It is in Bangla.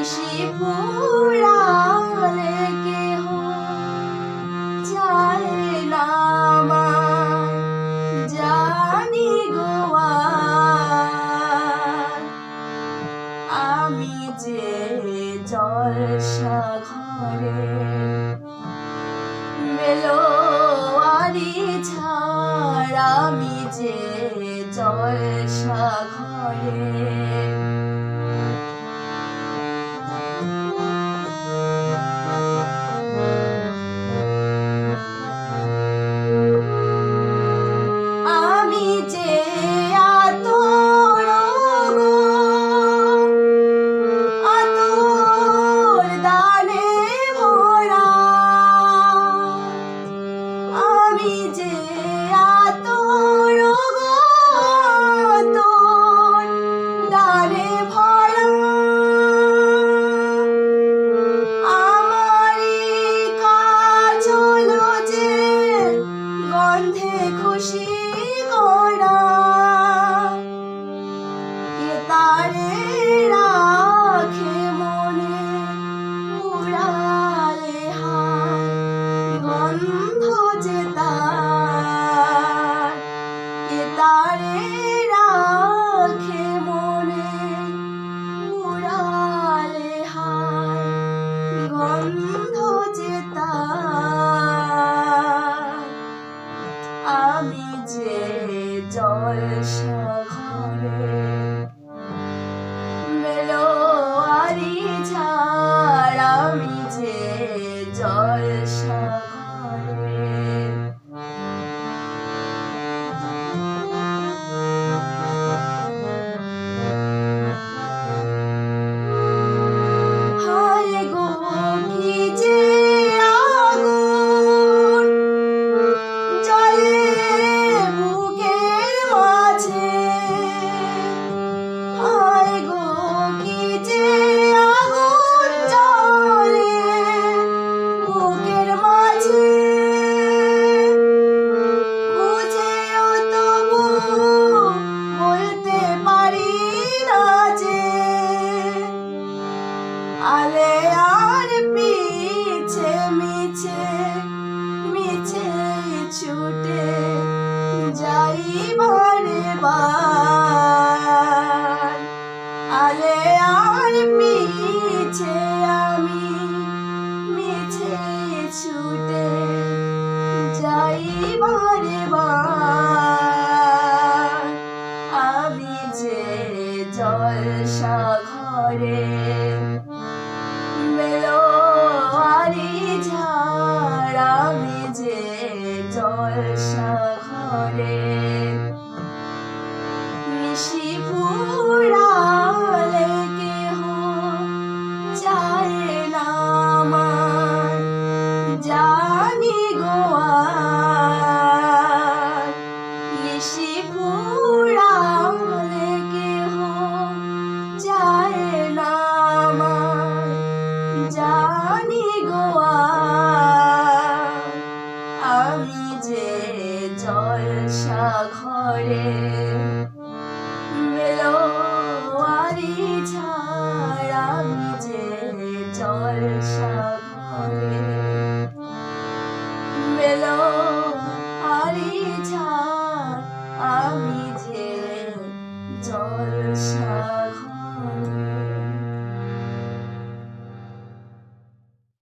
নিশি ফুরালে কেহ যায় না আমার, জানি গো আমি যে জলসা ঘরে মেলোয়ারি ছাড়, আমি যে জলসা ঘরে খুশি করা কে তারে রাখে মনে উড়ালে হায় গন্ধ যে তার, কে তারে রাখে মনে উড়ালে হায় গন্ধ যে তার। আমি যে জলসা ঘরে মেলোয়ারি ছাড়, আমি যে জলসা ঘরে হায় গো কি যে আলে আর পিছে মিছে মিছে ছুটে যাই বারে বার, আলে আর পিছে আমি মিছে ছুটে যাই বারে বার। আমি যে জলসা ঘরে মেলোয়ারি ঝাড়, আমি যে জলসা ঘরে নিশি ফুরালে কেহ যায় না আমার, জানি গো নিশি ফুরালে কেহ যায় না আমার, জানি গো আমি যে জলসা ঘরে মেলোয়ারি ছাড়, আমি যে জলসা